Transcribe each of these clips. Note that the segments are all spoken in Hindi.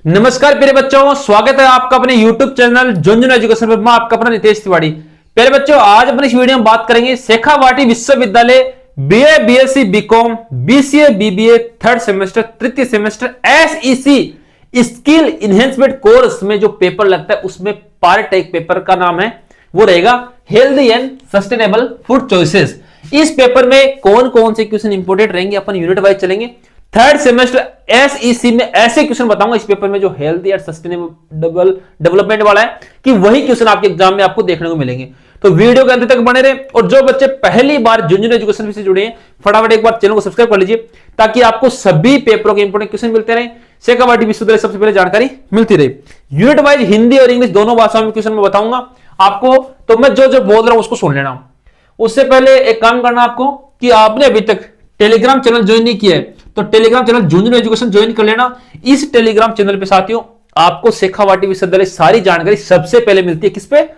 नमस्कार प्यारे बच्चों, स्वागत है आपका अपने YouTube चैनल झुनझुन एजुकेशन पर। मैं आपका अपना नितेश तिवारी। प्यारे बच्चों, आज अपने इस वीडियो में बात करेंगे शेखावाटी विश्वविद्यालय BA, BSc, BCom, BCA, BBA third semester, तृतीय semester SEC skill enhancement course में जो पेपर लगता है उसमें पार्ट एक पेपर का नाम है वो रहेगा healthy and sustainable food choices. इस पेपर में कौन कौन से क्वेश्चन इंपोर्टेंट रहेंगे अपन यूनिट वाइज चलेंगे। थर्ड सेमेस्टर एसईसी में ऐसे क्वेश्चन बताऊंगा इस पेपर में जो हेल्दी एंड सस्टेनेबल डेवलपमेंट वाला है कि वही क्वेश्चन आपके एग्जाम में आपको देखने को मिलेंगे। तो वीडियो के अंत तक बने रहे। और जो बच्चे पहली बार झुनझुन एजुकेशन से जुड़े हैं फटाफट एक बार चैनल को सब्सक्राइब कर लीजिए ताकि आपको सभी पेपरों के इंपोर्टेंट क्वेश्चन मिलते रहे, शेखावाटी विश्वविद्यालय सबसे पहले जानकारी मिलती रहे। यूनिट वाइज हिंदी और इंग्लिश दोनों भाषाओं में क्वेश्चन में बताऊंगा आपको, तो मैं जो जो बोल रहा हूं उसको सुन लेना। उससे पहले एक काम करना आपको कि आपने अभी तक टेलीग्राम चैनल ज्वाइन नहीं किया है तो Telegram channel Jhunjhun education join कर लेना। इस टेलीग्राम चैनल पे साथियों आपको शेखावाटी विश्वविद्यालय सारी जानकारी सबसे पहले मिलती है। किस पे?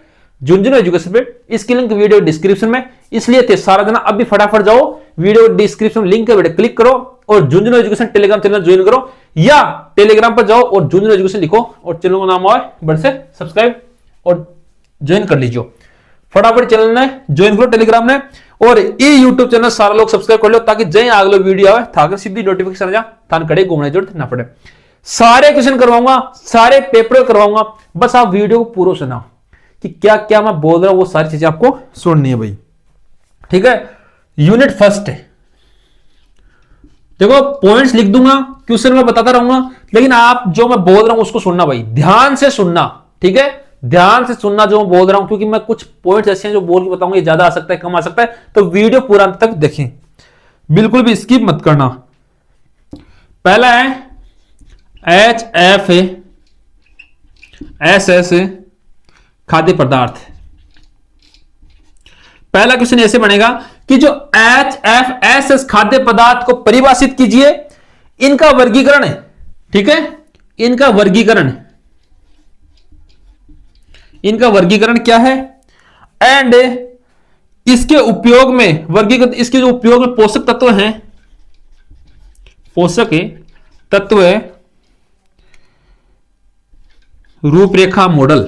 झुनझुन एजुकेशन पे। इसकी लिंक वीडियो डिस्क्रिप्शन में, इसलिए थे सारा देना। अभी फटाफट जाओ वीडियो डिस्क्रिप्शन लिंक का वीडियो क्लिक करो और Jhunjhun education Telegram channel join करो, या टेलीग्राम पर जाओ और झुनझुन एजुकेशन लिखो और चैनल का नाम आए बड़े से सब्सक्राइब और ज्वाइन कर लीजिए। फटाफट चैनल ने ज्वाइन करो टेलीग्राम ने, और ये यूट्यूब चैनल सारा लोग सब्सक्राइब कर लो ताकि जय अगला वीडियो आवे थाकर सीधी नोटिफिकेशन आ जा, थान कड़े घूमने जरूरत ना पड़े। सारे क्वेश्चन करवाऊंगा, सारे पेपर करवाऊंगा, बस आप वीडियो को पूरा सुना कि क्या क्या मैं बोल रहा हूं वो सारी चीजें आपको सुननी है भाई। ठीक है, यूनिट फर्स्ट है। देखो पॉइंट्स लिख दूंगा, क्वेश्चन में बताता रहूंगा, लेकिन आप जो मैं बोल रहा हूं उसको सुनना भाई, ध्यान से सुनना। ठीक है, ध्यान से सुनना जो मैं बोल रहा हूं, क्योंकि मैं कुछ पॉइंट्स ऐसे हैं जो बोल के बताऊंगा, ये ज्यादा आ सकता है कम आ सकता है, तो वीडियो पूरा अंत तक देखें, बिल्कुल भी स्किप मत करना। पहला है HFA SS खाद्य पदार्थ। पहला क्वेश्चन ऐसे बनेगा कि जो HFSS खाद्य पदार्थ को परिभाषित कीजिए, इनका वर्गीकरण है। ठीक है, इनका वर्गीकरण क्या है, एंड इसके उपयोग में वर्गीकृत, इसके जो उपयोग में पोषक तत्व हैं, पोषक तत्व रूपरेखा मॉडल।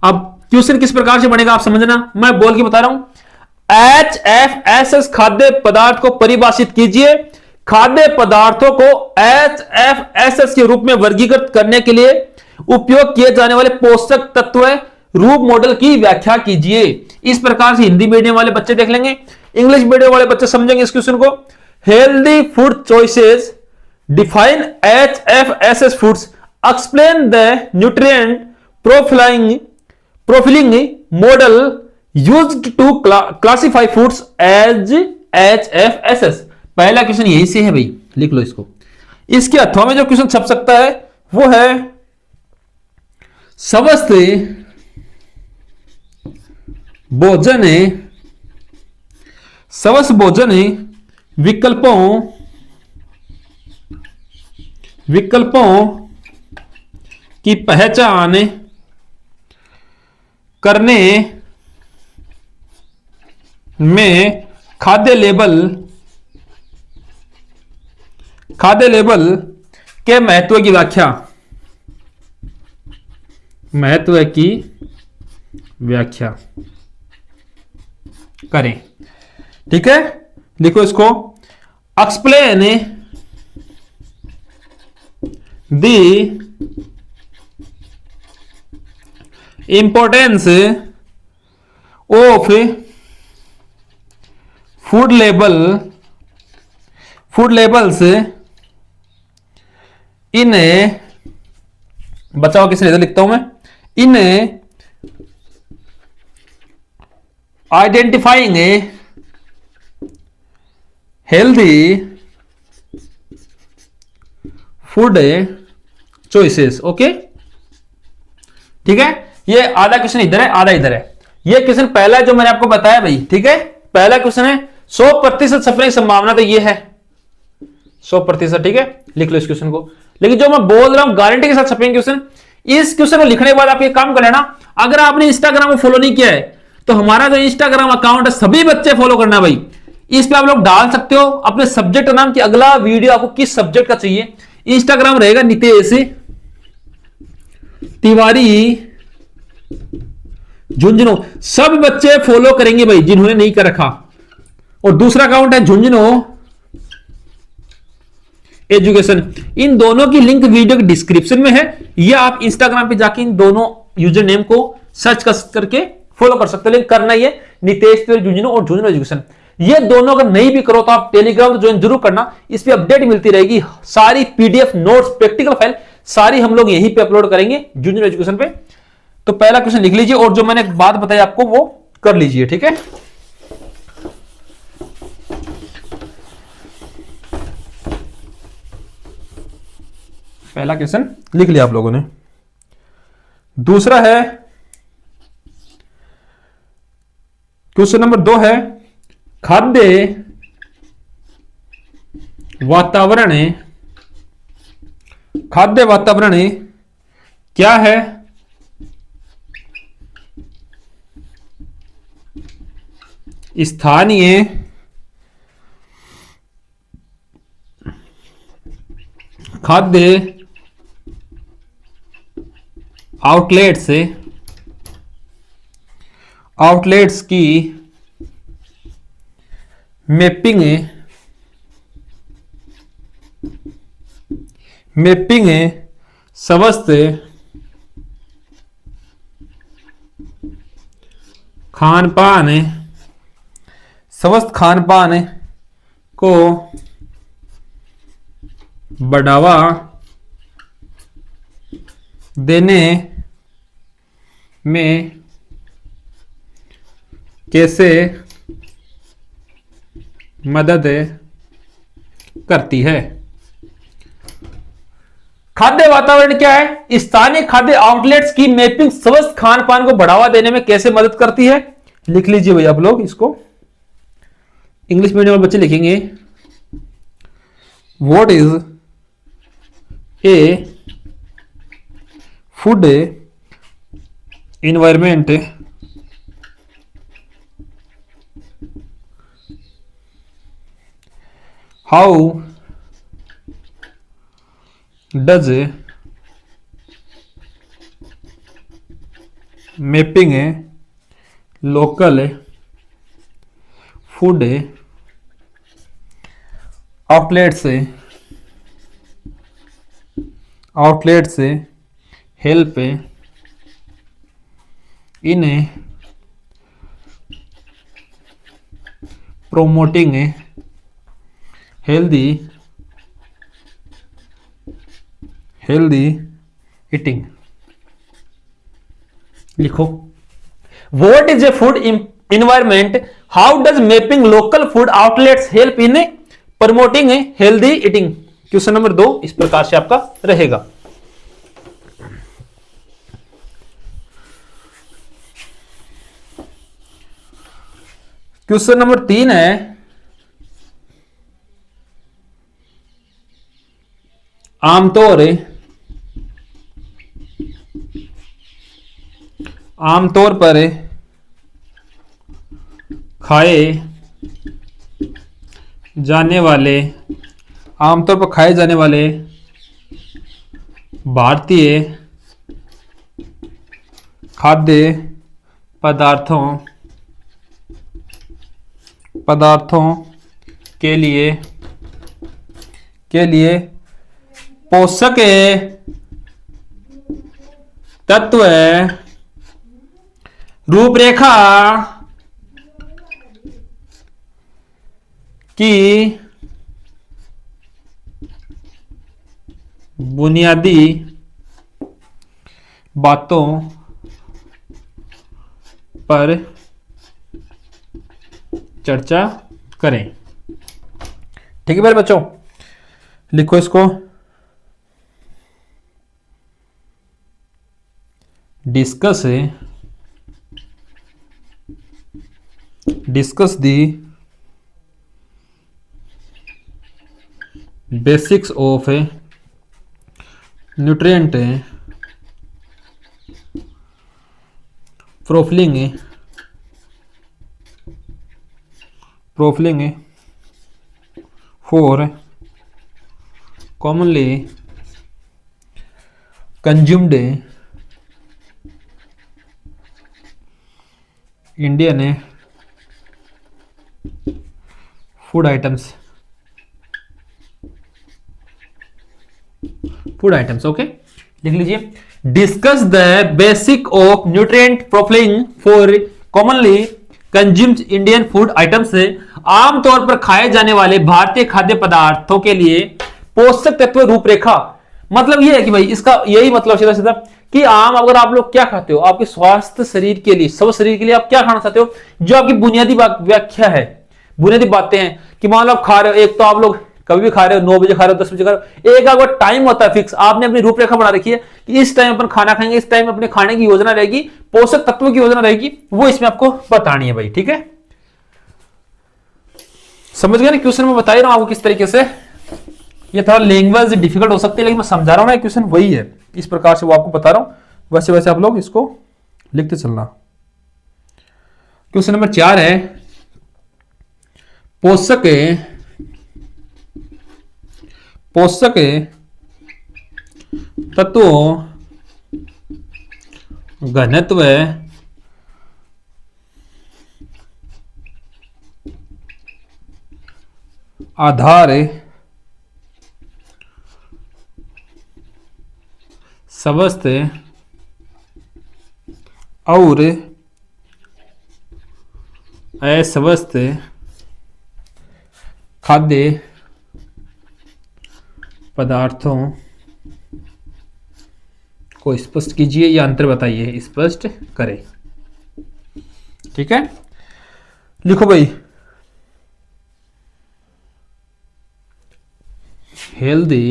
अब क्वेश्चन किस प्रकार से बनेगा आप समझना, मैं बोल के बता रहा हूं। HFSS खाद्य पदार्थ को परिभाषित कीजिए, खाद्य पदार्थों को HFSS के रूप में वर्गीकृत करने के लिए उपयोग किए जाने वाले पोषक तत्व रूप मॉडल की व्याख्या कीजिए। इस प्रकार से हिंदी मीडियम वाले बच्चे देख लेंगे, इंग्लिश मीडियम वाले बच्चे समझेंगे इस क्वेश्चन को। Healthy food choices define HFSS foods, explain the nutrient profiling model used to classify foods as HFSS। पहला क्वेश्चन यही से है भाई, लिख लो इसको। इसके अथवा में जो क्वेश्चन छप सकता है वो है स्वस्थ भोजन विकल्पों की पहचान करने में खाद्य लेबल के महत्व की व्याख्या करें। ठीक है, लिखो इसको। Explain the importance of food labels इन, बचाओ किसने, इधर लिखता हूं मैं, in identifying healthy food choices. Okay, ठीक है, ये आधा क्वेश्चन इधर है आधा इधर है। ये क्वेश्चन पहला जो मैंने आपको बताया भाई, ठीक है, पहला क्वेश्चन है 100% छपने की संभावना तो ये है 100%। ठीक है, लिख लो इस क्वेश्चन को। लेकिन जो मैं बोल रहा हूं गारंटी के साथ छपेंगे क्वेश्चन। इस क्वेश्चन को लिखने के बाद आप ये काम कर लेना, अगर आपने इंस्टाग्राम को फॉलो नहीं किया है तो हमारा जो इंस्टाग्राम अकाउंट है सभी बच्चे फॉलो करना भाई। इस पे आप लोग डाल सकते हो अपने सब्जेक्ट नाम की अगला वीडियो आपको किस सब्जेक्ट का चाहिए, इंस्टाग्राम रहेगा नितेश तिवारी झुंझुनू। सब बच्चे फॉलो करेंगे भाई जिन्होंने नहीं कर रखा। और दूसरा अकाउंट है झुंझुनू एजुकेशन। इन दोनों की लिंक वीडियो के डिस्क्रिप्शन में है, या आप इंस्टाग्राम पे जाके इन दोनों यूजर नेम को सर्च करके फॉलो कर सकते हो। लिंक करना ही है नितेश तिवारी झुंझुनू और झुंझुनू एजुकेशन। ये दोनों अगर नहीं भी करो तो आप टेलीग्राम तो ज्वाइन जरूर करना, इस पे अपडेट मिलती रहेगी। सारी पीडीएफ नोट्स प्रैक्टिकल फाइल सारी हम लोग यहीं पे अपलोड करेंगे झुंझुनू एजुकेशन पे। तो पहला क्वेश्चन लिख लीजिए और जो मैंने बात बताई आपको वो कर लीजिए, ठीक है। पहला क्वेश्चन लिख लिया आप लोगों ने। दूसरा है क्वेश्चन नंबर 2 है खाद्य वातावरण क्या है? स्थानीय खाद्य आउटलेट्स की मैपिंग समस्त खान पान को बढ़ावा देने में कैसे मदद करती है? खाद्य वातावरण क्या है? स्थानीय खाद्य आउटलेट्स की मैपिंग स्वस्थ खान पान को बढ़ावा देने में कैसे मदद करती है? लिख लीजिए भैया आप लोग इसको। इंग्लिश मीडियम वाले बच्चे लिखेंगे what is a food environment how does mapping local food outlets help in promoting healthy eating. लिखो what is a food environment, how does mapping local food outlets help in promoting healthy eating? Question number 2 इस प्रकार से आपका रहेगा। क्वेश्चन नंबर 3 है आमतौर पर खाए जाने वाले भारतीय खाद्य पदार्थों के लिए पोषक तत्व रूपरेखा की बुनियादी बातों पर चर्चा करें। ठीक है मेरे बच्चों, लिखो इसको। Discuss the basics of nutrient profiling for commonly consumed Indian food items, okay, लिख लीजिए। Discuss the basic of nutrient profiling for commonly consumed Indian food items, आमतौर पर खाए जाने वाले भारतीय खाद्य पदार्थों के लिए पोषक तत्व रूपरेखा। मतलब ये है कि भाई इसका यही मतलब सीधा सीधा कि आम अगर आप लोग क्या खाते हो, आपके स्वास्थ्य शरीर के लिए, सब शरीर के लिए आप क्या खाना चाहते हो, जो आपकी बुनियादी व्याख्या है, बुनियादी बातें हैं कि मान लो आप खा रहे हो, एक तो आप लोग कभी भी खा रहे हो, 9 बजे खा रहे हो, 10 बजे खा रहे हो, एक आपका टाइम होता है फिक्स, आपने अपनी रूपरेखा बना रखी है कि इस टाइम अपन खाना खाएंगे, इस टाइम अपने खाने की योजना रहेगी, पोषक तत्वों की योजना रहेगी, वो इसमें आपको बतानी है भाई, ठीक है। समझ गए ना क्वेश्चन में बता ही रहा हूं आपको किस तरीके से। ये थोड़ा लैंग्वेज डिफिकल्ट हो सकती है, लेकिन मैं समझा रहा हूं ना, क्वेश्चन वही है, इस प्रकार से वो आपको बता रहा हूं, वैसे वैसे आप लोग इसको लिखते चलना। क्वेश्चन नंबर 4 है, पोषक तत्वों घनत्व आधार स्वस्थ और अस्वस्थ खाद्य पदार्थों को स्पष्ट कीजिए या अंतर बताइए, स्पष्ट करें, ठीक है। लिखो भाई, हेल्दी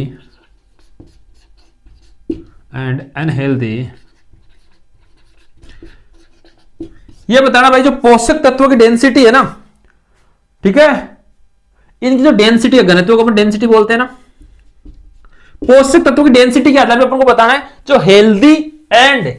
एंड अनहेल्दी, ये बताना भाई जो पोषक तत्वों की डेंसिटी है ना, ठीक है, इनकी जो डेंसिटी है, घनत्व को अपन डेंसिटी बोलते हैं ना, पोषक तत्वों की डेंसिटी के आधार पर अपन को बताना है जो हेल्दी एंड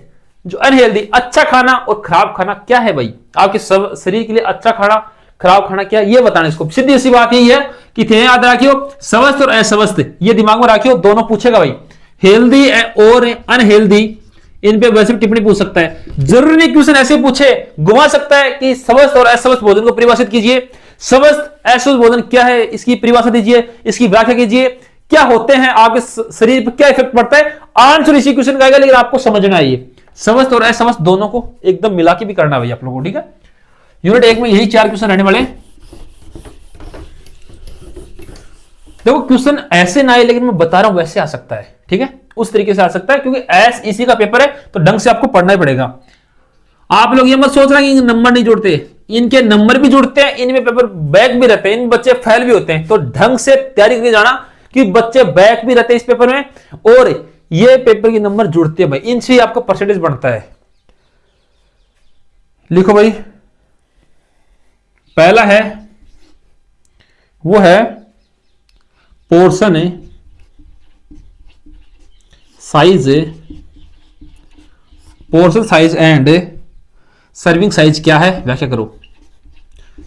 जो अनहेल्दी, अच्छा खाना और खराब खाना क्या है भाई, आपके सब शरीर के लिए अच्छा खाना खराब खाना क्या है, ये बताना। इसको सीधी सी बात यही है कि थे याद रखियो, स्वस्थ और अस्वस्थ, ये दिमाग में रखियो, दोनों पूछेगा भाई, हेल्दी और अनहेल्दी, इन पे वैसे टिप्पणी पूछ सकता है, जरूरी नहीं क्वेश्चन ऐसे पूछे, घुमा सकता है कि स्वस्थ और अस्वस्थ भोजन को परिभाषित कीजिए, स्वस्थ अस्वस्थ भोजन क्या है इसकी परिभाषा दीजिए, इसकी व्याख्या कीजिए, क्या होते हैं, आपके शरीर पर क्या इफेक्ट पड़ता है, आंसर इसी क्वेश्चन का आएगा, लेकिन आपको समझना है ये स्वस्थ और अस्वस्थ दोनों को एकदम मिला के भी करना भाई आप लोगों को, ठीक है। यूनिट 1 में यही 4 क्वेश्चन रहने वाले। देखो क्वेश्चन ऐसे ना आए, लेकिन मैं बता रहा हूं वैसे आ सकता है, ठीक है, उस तरीके से आ सकता है, क्योंकि एस इसी का पेपर है तो ढंग से आपको पढ़ना ही पड़ेगा। आप लोग ये मत सोच रहे कि नंबर नहीं जुड़ते, इनके नंबर भी जुड़ते हैं, इनमें पेपर बैक भी रहते हैं, इन बच्चे फेल भी होते हैं, तो ढंग से तैयारी करके जाना कि बच्चे बैक भी रहते हैं इस पेपर में, और ये पेपर के नंबर जुड़ते हैं भाई, इनसे ही आपका परसेंटेज बढ़ता है। लिखो भाई, पहला है वो है portion size, portion size and serving size क्या है, व्याख्या करो।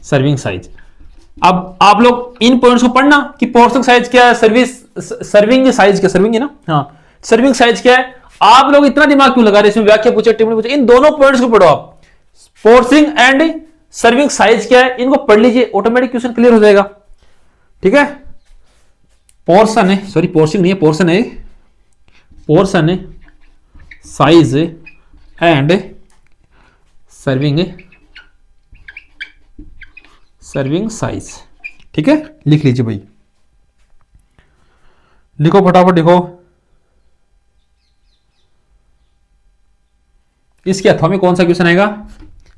सर्विंग साइज, अब आप लोग इन पॉइंट्स को पढ़ना कि पोर्शन साइज क्या है, सर्विंग साइज क्या, सर्विंग है ना, हाँ, सर्विंग साइज क्या है। आप लोग इतना दिमाग क्यों लगा रहे, इसमें व्याख्या पूछे, टिप्पणी पूछे, इन दोनों पॉइंट्स को पढ़ो आप, पोर्शन एंड सर्विंग साइज क्या है, इनको पढ़ लीजिए, ऑटोमेटिक क्वेश्चन क्लियर हो जाएगा, ठीक है। पोर्शन है, सॉरी पोर्शन नहीं है, पोर्शन है, portion size and serving size, ठीक है, लिख लीजिए भाई, लिखो फटाफट लिखो। इसके अथवा में कौन सा क्वेश्चन आएगा,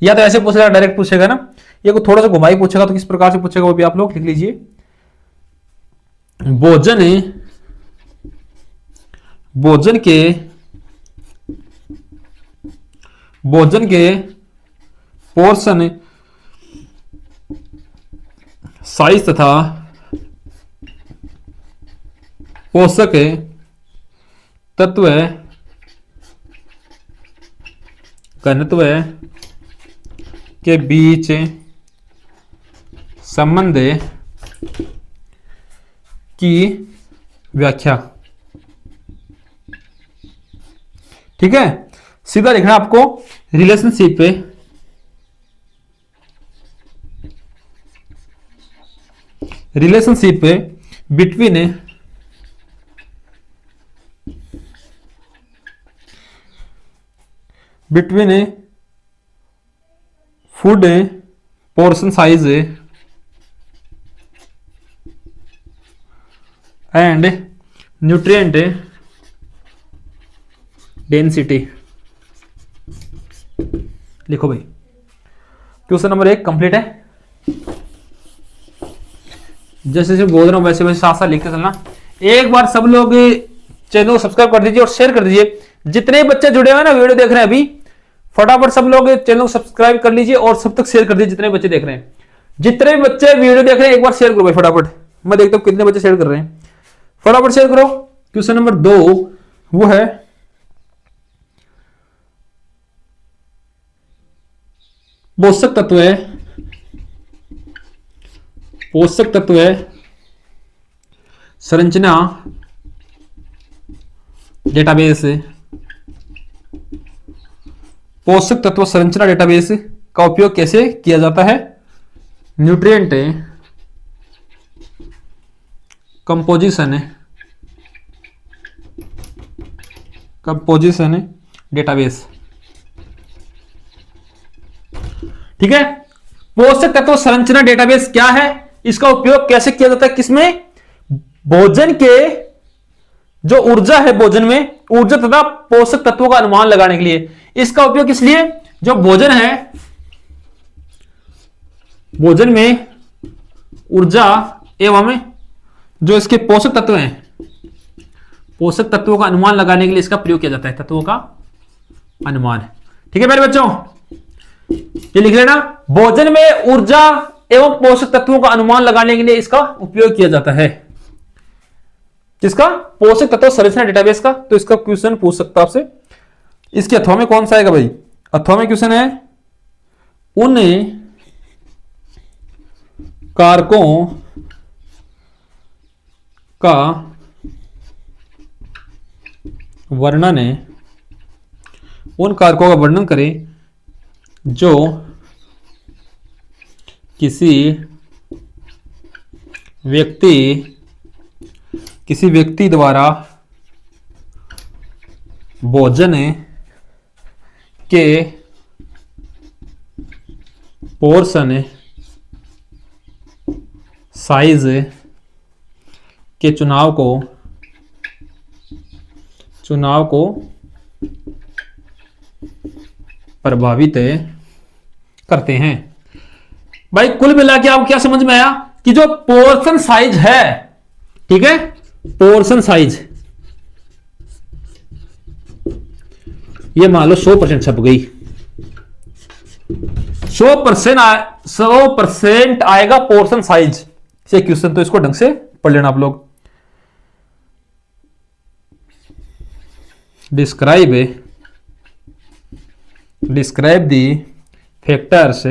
या तो ऐसे पूछेगा, डायरेक्ट पूछेगा ना, या कोई थोड़ा सा घुमाई पूछेगा, तो किस प्रकार से पूछेगा वो भी आप लोग लिख लीजिए। भोजन के पोर्शन साइज तथा पोषक तत्व घनत्व के बीच संबंध की व्याख्या। ठीक है, सीधा लिखना आपको रिलेशनशिप पे between food portion size and nutrient density. लिखो भाई, क्वेश्चन नंबर 1 कंप्लीट है। जैसे जैसे बोल रहा हूं वैसे वैसे साथ साथ लिख के चलना। एक बार सब लोग चैनल को सब्सक्राइब कर दीजिए और शेयर कर दीजिए। जितने बच्चे जुड़े हुए हैं ना वीडियो देख रहे हैं अभी, फटाफट सब लोग चैनल को सब्सक्राइब कर लीजिए और सब तक शेयर कर दीजिए। जितने बच्चे देख रहे हैं, जितने बच्चे वीडियो देख रहे हैं, एक बार शेयर करो भाई फटाफट। मैं देखता हूं कितने बच्चे शेयर कर रहे हैं, फटाफट शेयर करो। क्वेश्चन नंबर 2 वो है पोषक तत्व है संरचना डेटाबेस। पोषक तत्व संरचना डेटाबेस का उपयोग कैसे किया जाता है? Nutrient composition database. ठीक है, पोषक तत्व संरचना डेटाबेस क्या है, इसका उपयोग कैसे किया जाता है, किसमें? भोजन के जो ऊर्जा है, भोजन में ऊर्जा तथा पोषक तत्वों का अनुमान लगाने के लिए इसका उपयोग। किस लिए? जो भोजन है, भोजन में ऊर्जा एवं जो इसके पोषक तत्व हैं, पोषक तत्वों का अनुमान लगाने के लिए इसका प्रयोग किया जाता है, तत्वों का अनुमान। ठीक है मेरे बच्चों, ये लिख लेना। भोजन में ऊर्जा एवं पोषक तत्वों का अनुमान लगाने के लिए इसका उपयोग किया जाता है। किसका? पोषक तत्व संरचना डेटाबेस का। तो इसका क्वेश्चन पूछ सकता आपसे। इसके अथवा में कौन सा आएगा भाई? अथवा में क्वेश्चन है उन कारकों का वर्णन करें जो किसी व्यक्ति द्वारा भोजन के पोर्शन साइज के चुनाव को प्रभावित करते हैं। भाई कुल मिला के आपको क्या समझ में आया कि जो पोर्शन साइज है, ठीक है, पोर्शन साइज ये मान लो 100% छप गई, 100% आएगा पोर्शन साइज से क्वेश्चन। तो इसको ढंग से पढ़ लेना आप लोग। Describe the factors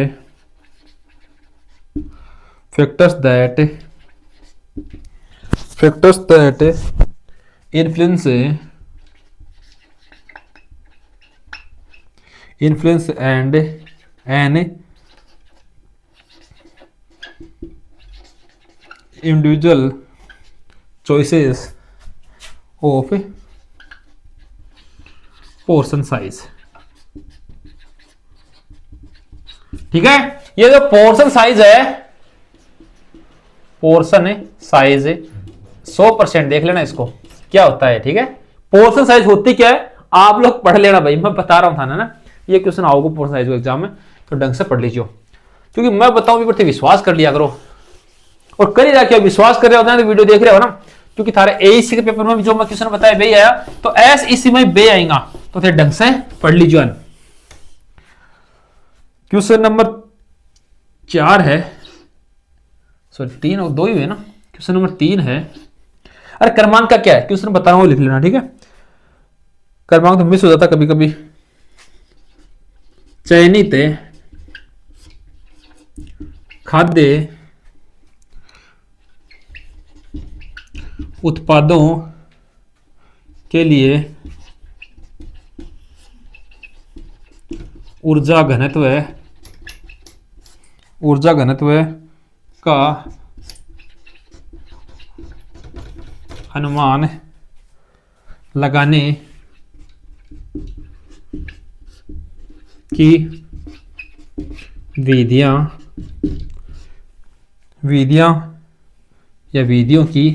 that influence and an individual choices of portion size। ठीक है, ये जो पोर्शन साइज है, पोर्शन साइज 100% देख लेना इसको क्या होता है। ठीक है, पोर्शन साइज होती क्या है आप लोग पढ़ लेना भाई, मैं बता रहा हूं था ना ये क्वेश्चन आओगे पोर्शन साइज को एग्जाम में, तो ढंग से पढ़ लीजिए। क्योंकि मैं बताऊं भी प्रति विश्वास कर लिया करो, और कर ही रहा, विश्वास कर रहे होते हैं तो वीडियो देख रहे हो ना। क्योंकि थारे एईसी के पेपर में भी जो मैं क्वेश्चन बताया बे आया, तो एस इसी में बे आएगा, तो फिर ढंग से पढ़ लीजिए। क्वेश्चन नंबर 4 है, सॉरी 3 और 2 ही हुए ना। क्वेश्चन नंबर 3 है, अरे क्रमांक का क्या है क्वेश्चन बता रहा हूं, लिख लेना। ठीक है, क्रमांक तो मिस हो जाता कभी कभी। चयनित खाद्य उत्पादों के लिए ऊर्जा घनत्व का अनुमान लगाने की विधियों की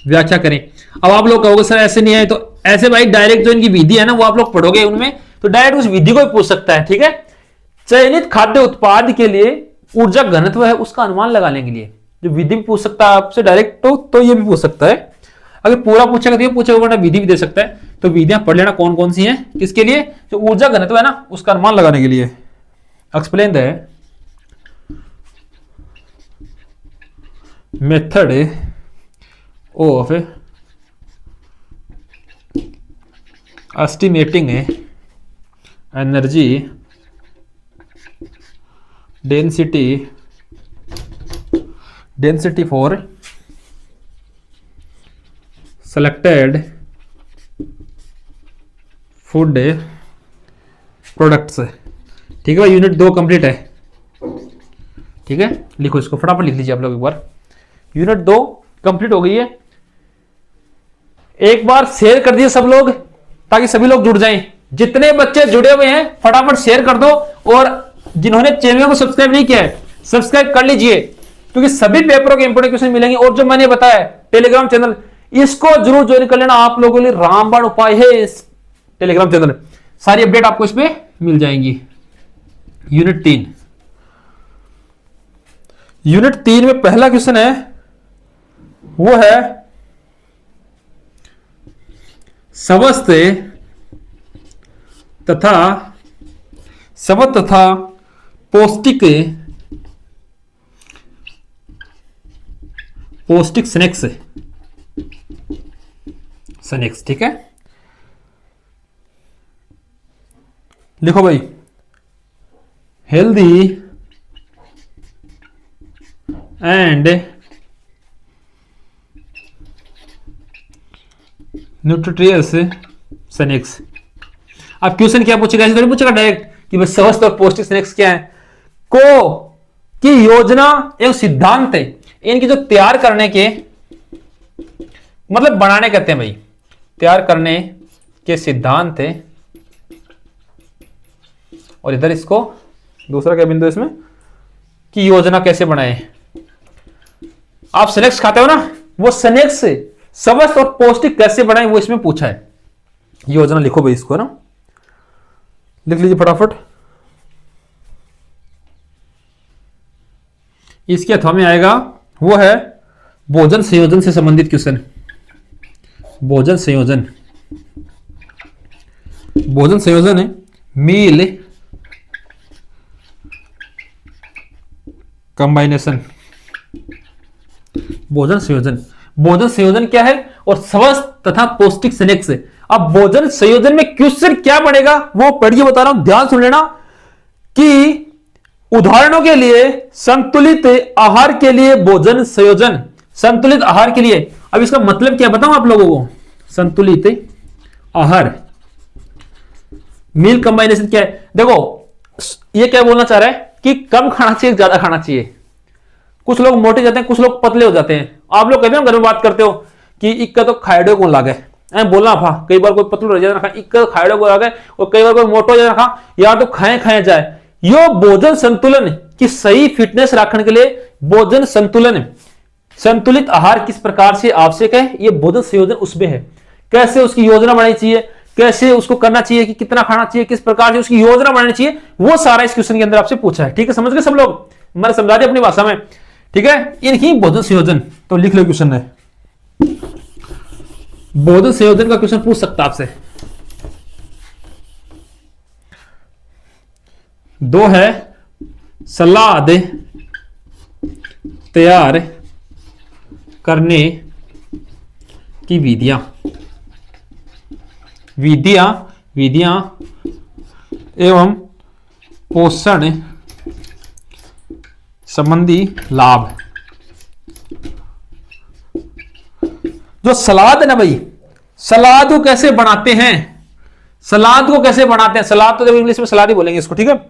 व्याख्या करें। अब आप लोग कहोगे सर ऐसे नहीं है, तो ऐसे भाई डायरेक्ट जो इनकी विधि है ना वो आप लोग पढ़ोगे उनमें, तो डायरेक्ट उस विधि को भी पूछ सकता है। ठीक है, चयनित खाद्य उत्पाद के लिए ऊर्जा घनत्व है उसका अनुमान लगाने के लिए जो विधि भी पूछ सकता है आपसे डायरेक्ट, तो ये भी पूछ सकता है। अगर पूरा पूछेगा तो ये पूछेगा, वरना विधि भी दे सकता है। तो विधियां पढ़ लेना कौन कौन सी हैं, किसके लिए, जो ऊर्जा घनत्व है ना उसका अनुमान लगाने के लिए। Explain the method of estimating energy density for selected food products. ठीक है भाई, यूनिट 2 कंप्लीट है। ठीक है, लिखो इसको फटाफट लिख लीजिए आप लोग एक बार। यूनिट 2 कंप्लीट हो गई है। एक बार शेयर कर दिए सब लोग ताकि सभी लोग जुड़ जाएं। जितने बच्चे जुड़े हुए हैं फटाफट शेयर कर दो, और जिन्होंने चैनल को सब्सक्राइब नहीं किया है सब्सक्राइब कर लीजिए, क्योंकि सभी पेपरों के इंपोर्टेंट क्वेश्चन मिलेंगे। और जो मैंने बताया टेलीग्राम चैनल, इसको जरूर ज्वाइन कर लेना, आप लोगों के लिए रामबाण उपाय है इस टेलीग्राम चैनल। सारी अपडेट आपको इसमें मिल जाएंगी। यूनिट 3 में पहला क्वेश्चन है, वो है स्वस्थ तथा पौष्टिक स्नैक्स। ठीक है, लिखो भाई, हेल्दी एंड न्यूट्रिटियस स्नैक्स। अब क्वेश्चन क्या पूछेगा, ऐसे थोड़ी पूछेगा डायरेक्ट कि बस स्वस्थ और पौष्टिक स्नैक्स क्या है। को की योजना एवं सिद्धांत है, इनकी जो तैयार करने के मतलब बनाने कहते हैं भाई, तैयार करने के सिद्धांत है। और इधर इसको दूसरा क्या बिंदु है इसमें कि योजना कैसे बनाए। आप स्नैक्स खाते हो ना, वो स्नैक्स स्वस्थ और पौष्टिक कैसे बनाए वो इसमें पूछा है। योजना लिखो भाई इसको ना, लिख लीजिए फटाफट। इसके अथवा में आएगा वो है भोजन संयोजन से संबंधित क्वेश्चन। भोजन संयोजन है मील कंबाइनेशन। भोजन संयोजन क्या है, और स्वस्थ तथा पौष्टिक स्नैक्स। अब भोजन संयोजन में क्वेश्चन क्या पड़ेगा वो पढ़िए, बता रहा हूं, ध्यान सुन लेना। कि उदाहरणों के लिए संतुलित आहार के लिए भोजन संयोजन, संतुलित आहार के लिए। अब इसका मतलब क्या बताऊं आप लोगों को, संतुलित आहार मील कंबाइनेशन क्या है। देखो ये क्या बोलना चाह रहा है कि कम खाना चाहिए ज्यादा खाना चाहिए। कुछ लोग मोटे जाते हैं, कुछ लोग पतले हो जाते हैं। आप लोग कहते हो घर में बात करते हो कि इक्का तो खाइडो को लागे, बोलना था कई बार कोई पतलू रह जाए इक्का खाइडो को लागे, और कई बार कोई मोटो जाए खा यार तो खाए जाए। यो भोजन संतुलन की सही फिटनेस रखने के लिए भोजन संतुलन, संतुलित आहार किस प्रकार से आवश्यक है, ये भोजन संयोजन उसमें है। कैसे उसकी योजना बनानी चाहिए, कैसे उसको करना चाहिए, कि कितना खाना चाहिए, किस प्रकार से उसकी योजना बनानी चाहिए, वो सारा इस क्वेश्चन के अंदर आपसे पूछा है। ठीक है, समझ गए सब लोग, मैंने समझा दिया अपनी भाषा में। ठीक है, इनकी भोजन संयोजन, तो लिख लो क्वेश्चन है भोजन संयोजन का क्वेश्चन पूछ सकता आपसे। 2 है सलाद तैयार करने की विधियां एवं पोषण संबंधी लाभ। जो सलाद है ना भाई, सलाद को कैसे बनाते हैं, सलाद को कैसे बनाते हैं, सलाद तो जब इंग्लिश में सलाद ही बोलेंगे इसको, ठीक है।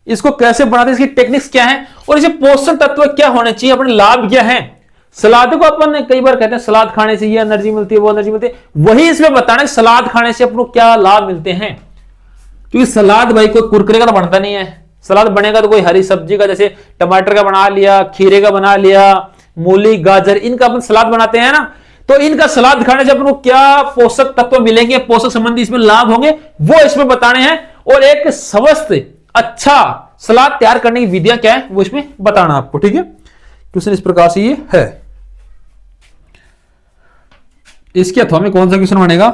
इसको कैसे बनाते हैं, इसकी टेक्निक्स क्या है, और इसे पोषक तत्व क्या होने चाहिए, अपने लाभ क्या है। सलाद को अपन कई बार कहते हैं सलाद खाने से ये एनर्जी मिलती है, वो एनर्जी मिलती है, वही इसमें बताना है सलाद खाने से अपनों क्या लाभ मिलते हैं। क्योंकि सलाद भाई कोई कुरकुरे का तो बनता नहीं है, सलाद बनेगा तो कोई हरी सब्जी का, जैसे टमाटर का बना लिया, खीरे का बना लिया, मूली गाजर, इनका अपन सलाद बनाते हैं ना, तो इनका सलाद खाने से अपन को क्या पोषक तत्व मिलेंगे, पोषक संबंधी इसमें लाभ होंगे, वो इसमें बताने हैं। और एक स्वस्थ अच्छा सलाद तैयार करने की विधियां क्या है वो इसमें बताना आपको, ठीक है। क्वेश्चन इस प्रकार से ये है। इसके अथवा में कौन सा क्वेश्चन बनेगा,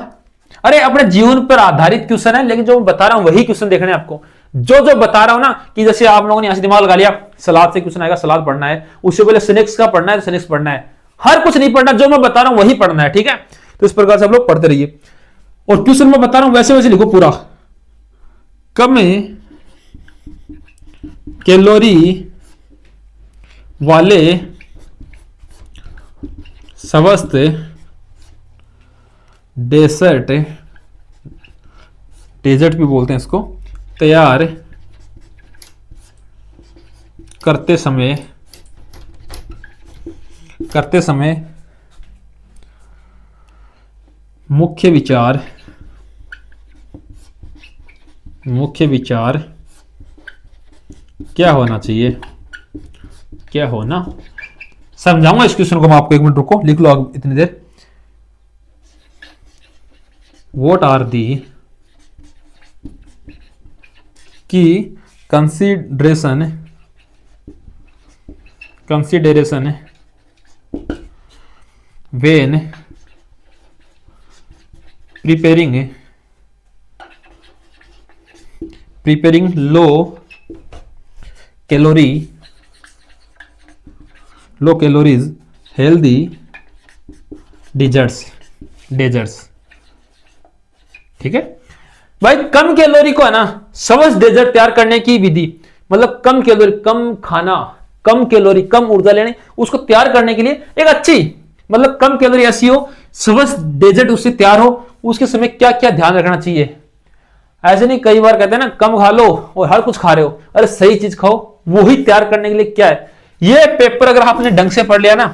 अरे अपने जीवन पर आधारित क्वेश्चन है, लेकिन जो मैं बता रहा हूं वही क्वेश्चन देखने आपको, जो जो बता रहा हूं ना, कि जैसे आप लोगों ने यहां से दिमाग लगा लिया सलाद से क्वेश्चन आएगा, सलाद पढ़ना है, उससे पहले स्नैक्स का पढ़ना है, स्नैक्स पढ़ना है, हर कुछ नहीं पढ़ना, जो मैं बता रहा हूं वही पढ़ना है, ठीक है। तो इस प्रकार से आप लोग पढ़ते रहिए, और क्वेश्चन मैं बता रहा हूं वैसे वैसे लिखो पूरा। कम कैलोरी वाले स्वस्थ डेजर्ट, डेजर्ट भी बोलते हैं इसको, तैयार करते समय मुख्य विचार क्या होना चाहिए, क्या होना, समझाऊंगा इस क्वेश्चन को मैं आपको, एक मिनट रुको, लिख लो आप इतनी देर। What are the key consideration when preparing low calories healthy desserts, ठीक है भाई। कम कैलोरी को है ना स्वस्थ डेजर्ट तैयार करने की विधि, मतलब कम कैलोरी, कम खाना, कम कैलोरी, कम ऊर्जा लेने, उसको तैयार करने के लिए एक अच्छी, मतलब कम कैलोरी ऐसी हो, स्वस्थ डेजर्ट उससे तैयार हो, उसके समय क्या क्या ध्यान रखना चाहिए। ऐसे नहीं, कई बार कहते हैं ना कम खा लो और हर कुछ खा रहे हो, अरे सही चीज खाओ। वही तैयार करने के लिए क्या है, ये पेपर अगर आपने ढंग से पढ़ लिया ना,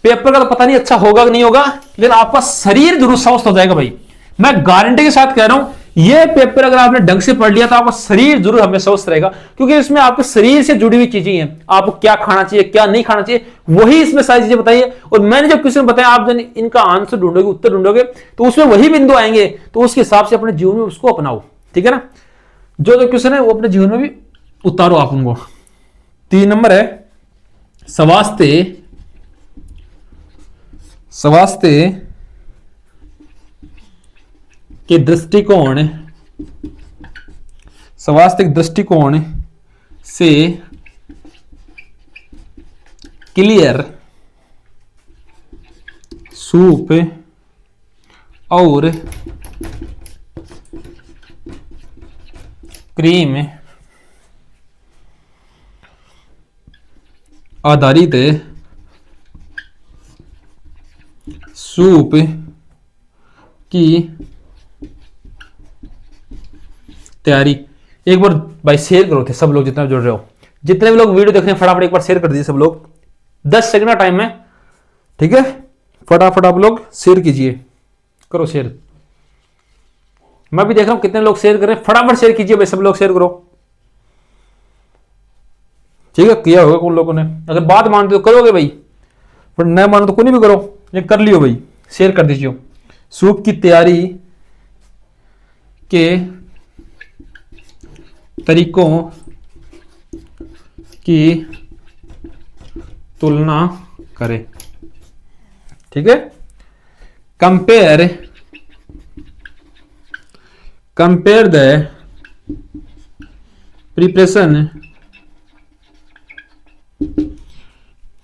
पेपर का तो पता नहीं अच्छा होगा कि नहीं होगा, लेकिन आपका शरीर जरूर स्वस्थ हो जाएगा भाई, मैं गारंटी के साथ कह रहा हूं। ये पेपर अगर आपने ढंग से पढ़ लिया तो आपका शरीर जरूर हमेशा स्वस्थ रहेगा, क्योंकि इसमें आपके शरीर से जुड़ी हुई चीजें हैं, आपको क्या खाना चाहिए क्या नहीं खाना चाहिए, वही इसमें सारी चीजें बताइए। और मैंने जो क्वेश्चन बताया, आप जब इनका आंसर ढूंढोगे, उत्तर ढूंढोगे, तो उसमें वही बिंदु आएंगे, तो उसके हिसाब से अपने जीवन में उसको अपनाओ, ठीक है ना। जो जो क्वेश्चन है वो अपने जीवन में भी उतारो आप उनको। 3 नंबर है स्वास्थ्य के दृष्टिकोण से क्लियर सूप और क्रीम आधारित सूप की तैयारी। एक बार भाई शेयर करो थे सब लोग, जितना जुड़ रहे हो, जितने भी लोग वीडियो देख रहे हैं, फटाफट एक बार शेयर कर दीजिए सब लोग, 10 सेकंड का टाइम है, ठीक है। फटाफट आप लोग शेयर कीजिए, करो शेयर। मैं भी देख रहा हूं कितने लोग शेयर कर रहे हैं, फटाफट शेयर कीजिए भाई, सब लोग शेयर करो, ठीक है। किया होगा उन लोगों ने, अगर बात मानते तो करोगे भाई, पर न मानो तो कोई नहीं भी करो, ये कर लियो भाई, शेयर कर दीजिए। सूप की तैयारी के तरीकों की तुलना करें, ठीक है। Compare the preparation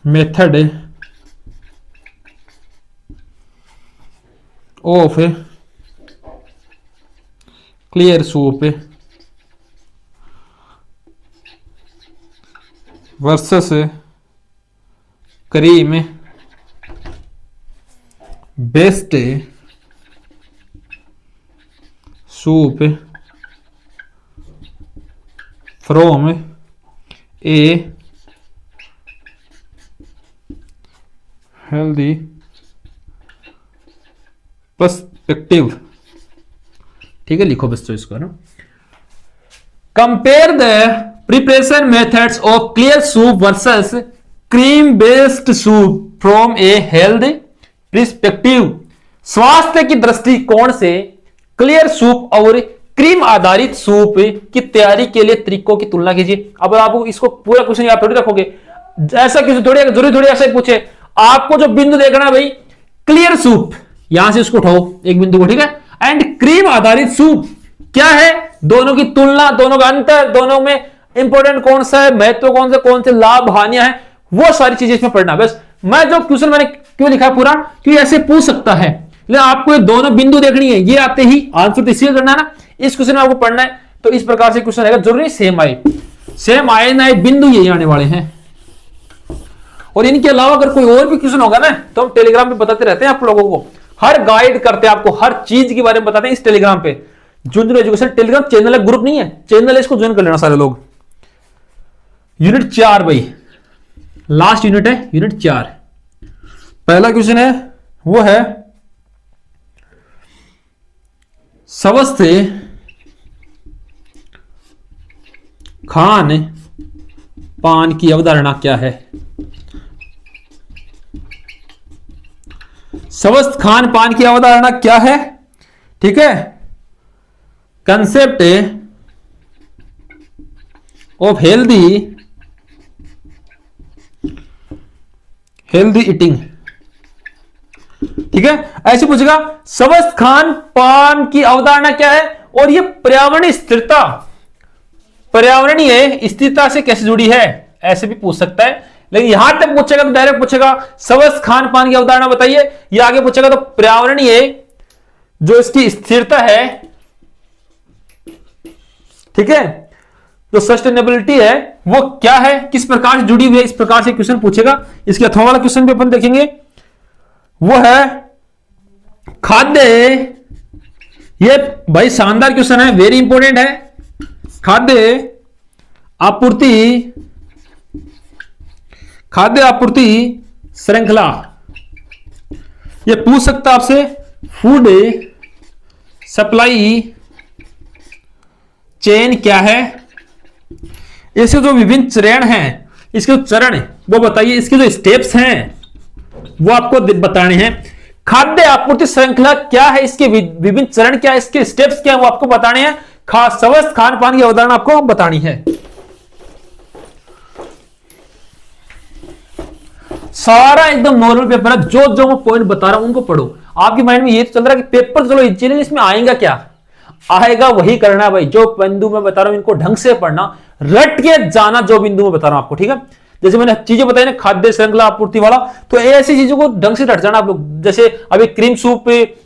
method of clear soup versus cream best soup from a healthy perspective. ठीक है, लिखो बस तो इसको ना। Compare the preparation methods of clear soup versus cream based soup from A health perspective. स्वास्थ्य की दृष्टिकोण से क्लियर सूप और क्रीम आधारित सूप की तैयारी के लिए तरीकों की तुलना कीजिए। अब आप इसको पूरा क्वेश्चन आप थोड़ी रखोगे, ऐसा क्वेश्चन थोड़ी जरूरी थोड़ी ऐसा पूछे। आपको जो बिंदु देखना है भाई, क्लियर सूप, यहां से उसको उठाओ एक बिंदु को, ठीक है, एंड क्रीम आधारित सूप क्या है, दोनों की तुलना, दोनों का अंतर, दोनों में इंपॉर्टेंट कौन सा है, महत्व कौन से लाभ हानियां हैं, वो सारी चीजें इसमें पढ़ना। बस मैं जो क्वेश्चन मैंने क्यों लिखा पूरा, क्योंकि ऐसे पूछ सकता है, लेकिन आपको ये दोनों बिंदु देखनी है, ये आते ही आंसर तो इसलिए करना है ना, इस क्वेश्चन में आपको पढ़ना है। तो इस प्रकार से क्वेश्चन रहेगा, जरूरी सेम आए ना बिंदु यही आने वाले हैं। और इनके अलावा अगर कोई और भी क्वेश्चन होगा ना, तो हम टेलीग्राम पे बताते रहते हैं आप लोगों को, हर गाइड करते हैं आपको, हर चीज के बारे में बताते हैं इस टेलीग्राम पे। झुंझुनू एजुकेशन टेलीग्राम चैनल है, ग्रुप नहीं है, चैनल है, इसको ज्वाइन कर लेना सारे लोग। यूनिट 4 भाई, लास्ट यूनिट है, यूनिट 4। पहला क्वेश्चन है, वो है स्वस्थ खान पान की अवधारणा क्या है। स्वस्थ खान पान की अवधारणा क्या है, ठीक है, कंसेप्ट ऑफ हेल्दी ईटिंग। ठीक है, ऐसे पूछेगा स्वस्थ खान पान की अवधारणा क्या है, और ये पर्यावरणीय स्थिरता, पर्यावरणीय स्थिरता से कैसे जुड़ी है, ऐसे भी पूछ सकता है। लेकिन यहां तक पूछेगा तो डायरेक्ट पूछेगा स्वस्थ खान पान की अवधारणा बताइए, या आगे पूछेगा तो पर्यावरणीय जो इसकी स्थिरता है, ठीक है, जो सस्टेनेबिलिटी है वो क्या है, किस प्रकार से जुड़ी हुई है, इस प्रकार से क्वेश्चन पूछेगा। इसके अथवा वाला क्वेश्चन भी अपन देखेंगे, वो है खाद्य, ये भाई शानदार क्वेश्चन है, वेरी इंपॉर्टेंट है। खाद्य आपूर्ति श्रृंखला, ये पूछ सकता आपसे, फूड सप्लाई चेन क्या है, इसके जो विभिन्न चरण हैं, इसके जो चरण वो बताइए, इसके जो स्टेप्स हैं वो आपको बताने हैं। खाद्य आपूर्ति श्रृंखला क्या है, इसके विभिन्न चरण क्या है, इसके स्टेप्स क्या है, वो आपको बताने हैं। स्वस्थ खान पान की अवधारणा आपको बतानी है। सारा एकदम नॉर्मल पेपर है, जो जो मैं पॉइंट बता रहा हूं उनको पढ़ो। आपके माइंड में ये तो चल रहा है कि पेपर चलो चैलेंज इसमें आएगा, क्या आएगा वही करना है भाई। जो बिंदु मैं बता रहा हूं इनको ढंग से पढ़ना, रट के जाना जो बिंदु मैं बता रहा हूं आपको, ठीक है। जैसे मैंने चीजें बताई ना, खाद्य श्रृंखला आपूर्ति वाला, तो ऐसी चीजों को ढंग से रट जाना आप लोग। जैसे अभी क्रीम सूप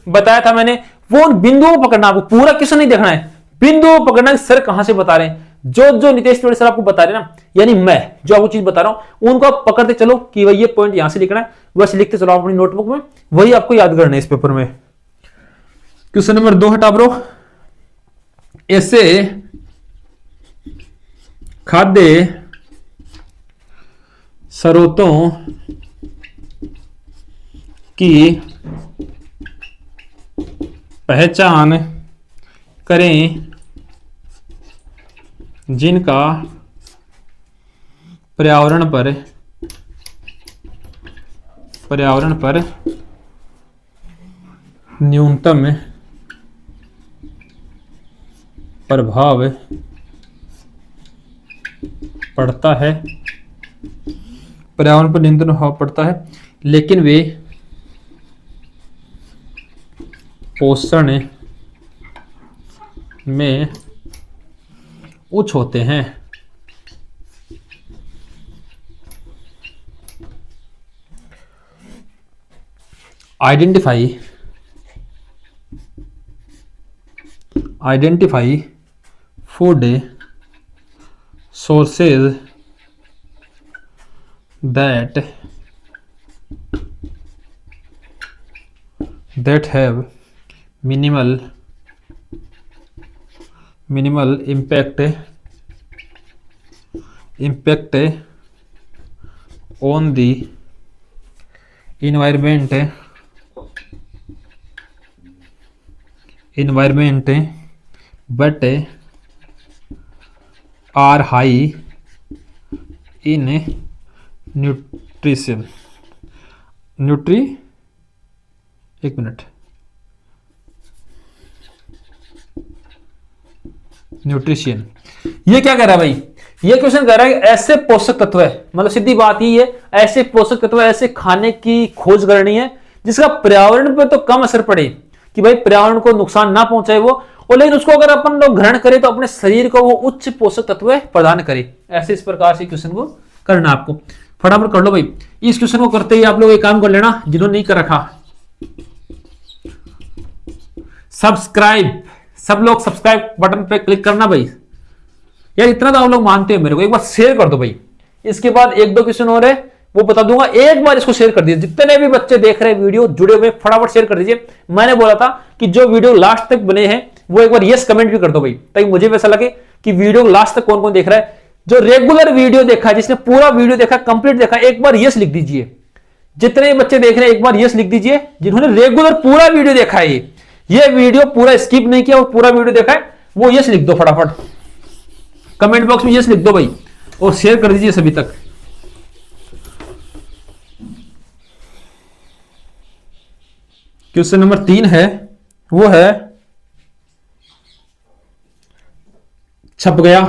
बताया था मैंने, वो बिंदुओं को पकड़ना, आपको पूरा क्वेश्चन नहीं देखना है, बिंदुओं को पकड़ना, सर कहां से बता रहे हैं, जो जो नितेश तिवारी सर आपको बता रहे हैं ना, यानी मैं जो आपको चीज बता रहा हूं उनको आप पकड़ते चलो कि भाई ये पॉइंट यहां से लिखना है, बस लिखते चलो अपनी नोटबुक में, वही आपको याद करना है इस पेपर में। क्वेश्चन नंबर 2 हटा ब्रो। ऐसे खाद्य स्रोतों की पहचान करें जिनका पर्यावरण पर न्यूनतम प्रभाव पड़ता है, पर्यावरण पर न्यूनतम प्रभाव पड़ता है, लेकिन वे पोषण में उच्च होते हैं। Identify food sources that that have minimal impact on the environment but are high in nutrition एक मिनट, न्यूट्रिशन। ये क्या कह रहा है भाई, ये क्वेश्चन कह रहा है ऐसे पोषक तत्व है, मतलब सीधी बात ही है, ऐसे पोषक तत्व, ऐसे खाने की खोज करनी है जिसका पर्यावरण पे तो कम असर पड़े, कि भाई पर्यावरण को नुकसान ना पहुंचाए वो, और लेकिन उसको अगर अपन लोग ग्रहण करें तो अपने शरीर को वो उच्च पोषक तत्व प्रदान करे। ऐसे इस प्रकार से क्वेश्चन को करना आपको, फटाफट कर लो भाई। इस क्वेश्चन को करते ही आप लोग एक काम कर लेना, जिन्होंने नहीं कर रखा, सब्सक्राइब, सब लोग सब्सक्राइब बटन पे क्लिक करना भाई। यार इतना तो आप लोग मानते हो मेरे को, एक बार शेयर कर दो भाई। इसके बाद एक दो क्वेश्चन और है वो बता दूंगा, एक बार इसको शेयर कर दीजिए। जितने भी बच्चे देख रहे हैं वीडियो जुड़े हुए, फटाफट शेयर कर दीजिए। मैंने बोला था कि जो वीडियो लास्ट तक बने हैं वो एक बार यस कमेंट भी कर दो भाई, ताकि मुझे भी ऐसा लगे कि वीडियो लास्ट तक कौन कौन देख रहा है। जो रेगुलर वीडियो देखा है, जिसने पूरा वीडियो देखा, कंप्लीट देखा, एक बार यस लिख दीजिए। जितने बच्चे देख रहे हैं एक बार यस लिख दीजिए, जिन्होंने रेगुलर पूरा वीडियो देखा है, ये वीडियो पूरा स्किप नहीं किया और पूरा वीडियो देखा है, वो यस लिख दो फटाफट, कमेंट बॉक्स में यस लिख दो भाई, और शेयर कर दीजिए सभी तक। क्वेश्चन नंबर 3 है, वो है छप गया,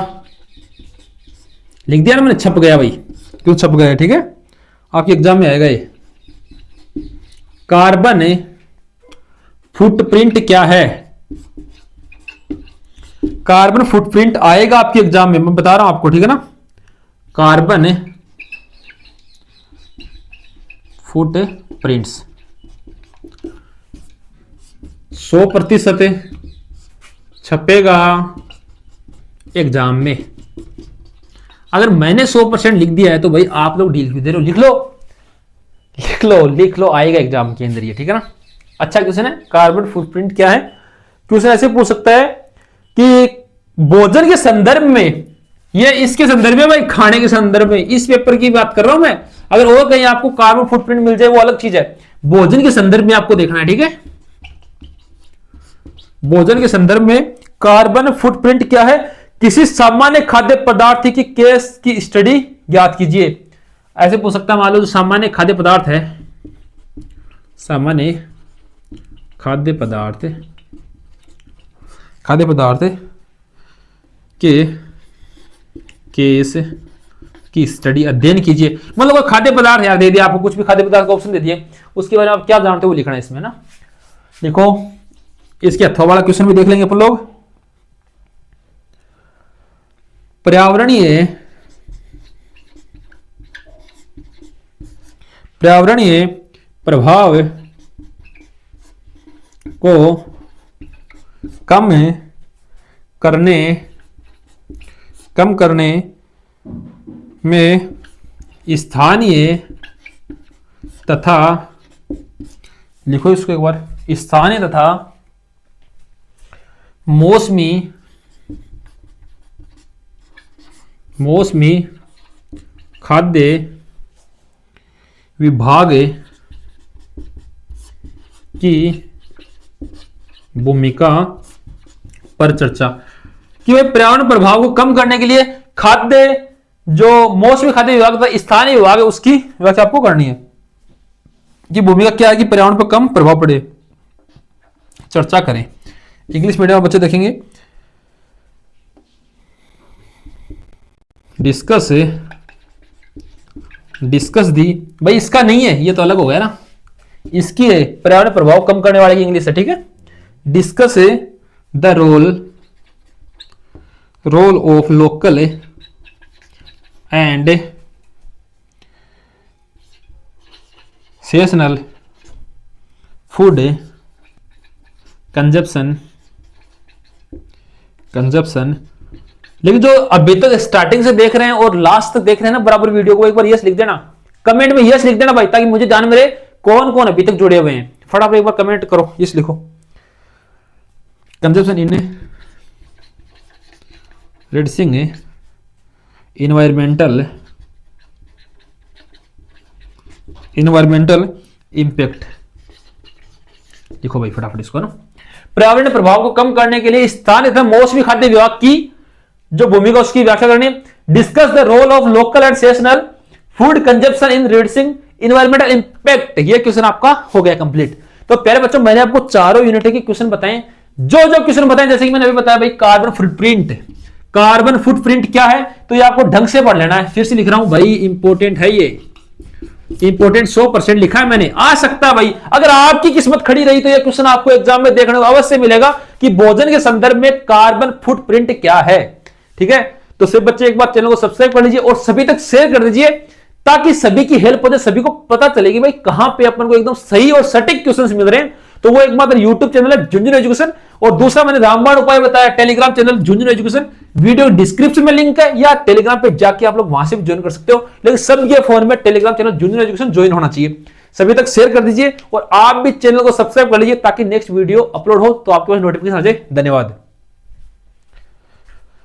लिख दिया ना मैंने, छप गया भाई, क्यों छप गया, ठीक है, आपके एग्जाम में आएगा ये। कार्बन फुटप्रिंट क्या है, कार्बन फुटप्रिंट आएगा आपके एग्जाम में, मैं बता रहा हूं आपको, ठीक है ना। कार्बन फुटप्रिंट्स 100% छपेगा एग्जाम में। अगर मैंने 100% लिख दिया है तो भाई आप लोग ढील दे रहे हो, लिख लो, आएगा एग्जाम के अंदर ये, ठीक है ना। अच्छा क्वेश्चन है, कार्बन फुटप्रिंट क्या है। क्वेश्चन ऐसे पूछ सकता है कि भोजन के संदर्भ में, ये इसके संदर्भ में भाई, खाने के संदर्भ में, इस पेपर की बात कर रहा हूं मैं। अगर और कहीं आपको कार्बन फुटप्रिंट मिल जाए वो अलग चीज है, भोजन के संदर्भ में आपको देखना है, ठीक है। भोजन के संदर्भ में कार्बन फुटप्रिंट क्या है, किसी सामान्य खाद्य पदार्थ की केस की स्टडी ज्ञात कीजिए। ऐसे पूछ सकता है, मान लो जो सामान्य खाद्य पदार्थ है, सामान्य खाद्य पदार्थ के केस की स्टडी, अध्ययन कीजिए। मतलब कोई खाद्य पदार्थ यार दे दिया आपको, कुछ भी खाद्य पदार्थ का ऑप्शन दे दिए, उसके बारे में आप क्या जानते हो वो लिखना है इसमें ना। देखो इसके अथवा वाला क्वेश्चन भी देख लेंगे अपन लोग। पर्यावरणीय प्रभाव को कम करने में स्थानीय तथा, लिखो इसको एक बार, स्थानीय तथा मौसमी खाद्य विभाग की भूमिका पर चर्चा। कि भाई पर्यावरण प्रभाव को कम करने के लिए खाद्य, जो मौसमी खाद्य विभाग था, स्थानीय विभाग है, उसकी व्याख्या आपको करनी है कि भूमिका क्या है कि पर्यावरण पर कम प्रभाव पड़े, चर्चा करें। इंग्लिश मीडियम में बच्चे देखेंगे, डिस्कस दी, भाई इसका नहीं है, ये तो अलग हो गया ना, इसकी है पर्यावरण प्रभाव कम करने वाले की इंग्लिश है, ठीक है। Discuss the role of local and seasonal food consumption. लेकिन जो अभी तक स्टार्टिंग से देख रहे हैं और लास्ट तक देख रहे हैं ना बराबर वीडियो को, एक बार यस लिख देना, कमेंट में यस लिख देना भाई, ताकि मुझे ध्यान में रहे कौन कौन अभी तक जुड़े हुए हैं। फटाफट एक बार कमेंट करो, इस लिखो consumption in reducing environmental impact. लिखो भाई फटाफट इसको ना। पर्यावरण प्रभाव को कम करने के लिए स्थानीय तथा मौसमी खाद्य विभाग की जो भूमिका उसकी व्याख्या करनी है। Discuss the role of local and seasonal food consumption in reducing environmental impact. ये क्वेश्चन आपका हो गया कंप्लीट। तो पहले बच्चों मैंने आपको चारों यूनिट के क्वेश्चन बताए, जो जो क्वेश्चन बताए जैसे कि मैंने अभी बताया भाई कार्बन फुटप्रिंट। कार्बन फुटप्रिंट क्या है तो ये आपको ढंग से पढ़ लेना है। फिर से लिख रहा हूं भाई, इंपॉर्टेंट है ये, इंपोर्टेंट 100% लिखा है मैंने। आ सकता है भाई, अगर आपकी किस्मत खड़ी रही तो यह क्वेश्चन आपको एग्जाम में देखने को अवश्य मिलेगा कि भोजन के संदर्भ में कार्बन फुटप्रिंट क्या है। ठीक है, तो सिर्फ बच्चे एक बार चैनल को सब्सक्राइब कर लीजिए और सभी तक शेयर कर दीजिए ताकि सभी की हेल्प हो जाए, सभी को पता चलेगी भाई कहां पे अपन को एकदम सही और सटीक क्वेश्चंस मिल रहे हैं। तो वो एक बार यूट्यूब चैनल है झुंझुनू एजुकेशन, और दूसरा मैंने रामबाण उपाय बताया Telegram channel Jhunjhunu education. Video description में लिंक है, या टेलीग्राम पे जाके आप लोग वहां से भी ज्वाइन कर सकते हो, लेकिन सब ये फोन में Telegram channel Jhunjhunu education join होना चाहिए। सभी तक शेयर कर दीजिए और आप भी चैनल को सब्सक्राइब कर लीजिए ताकि नेक्स्ट वीडियो अपलोड हो तो आपके पास नोटिफिकेशन आ जाए। धन्यवाद।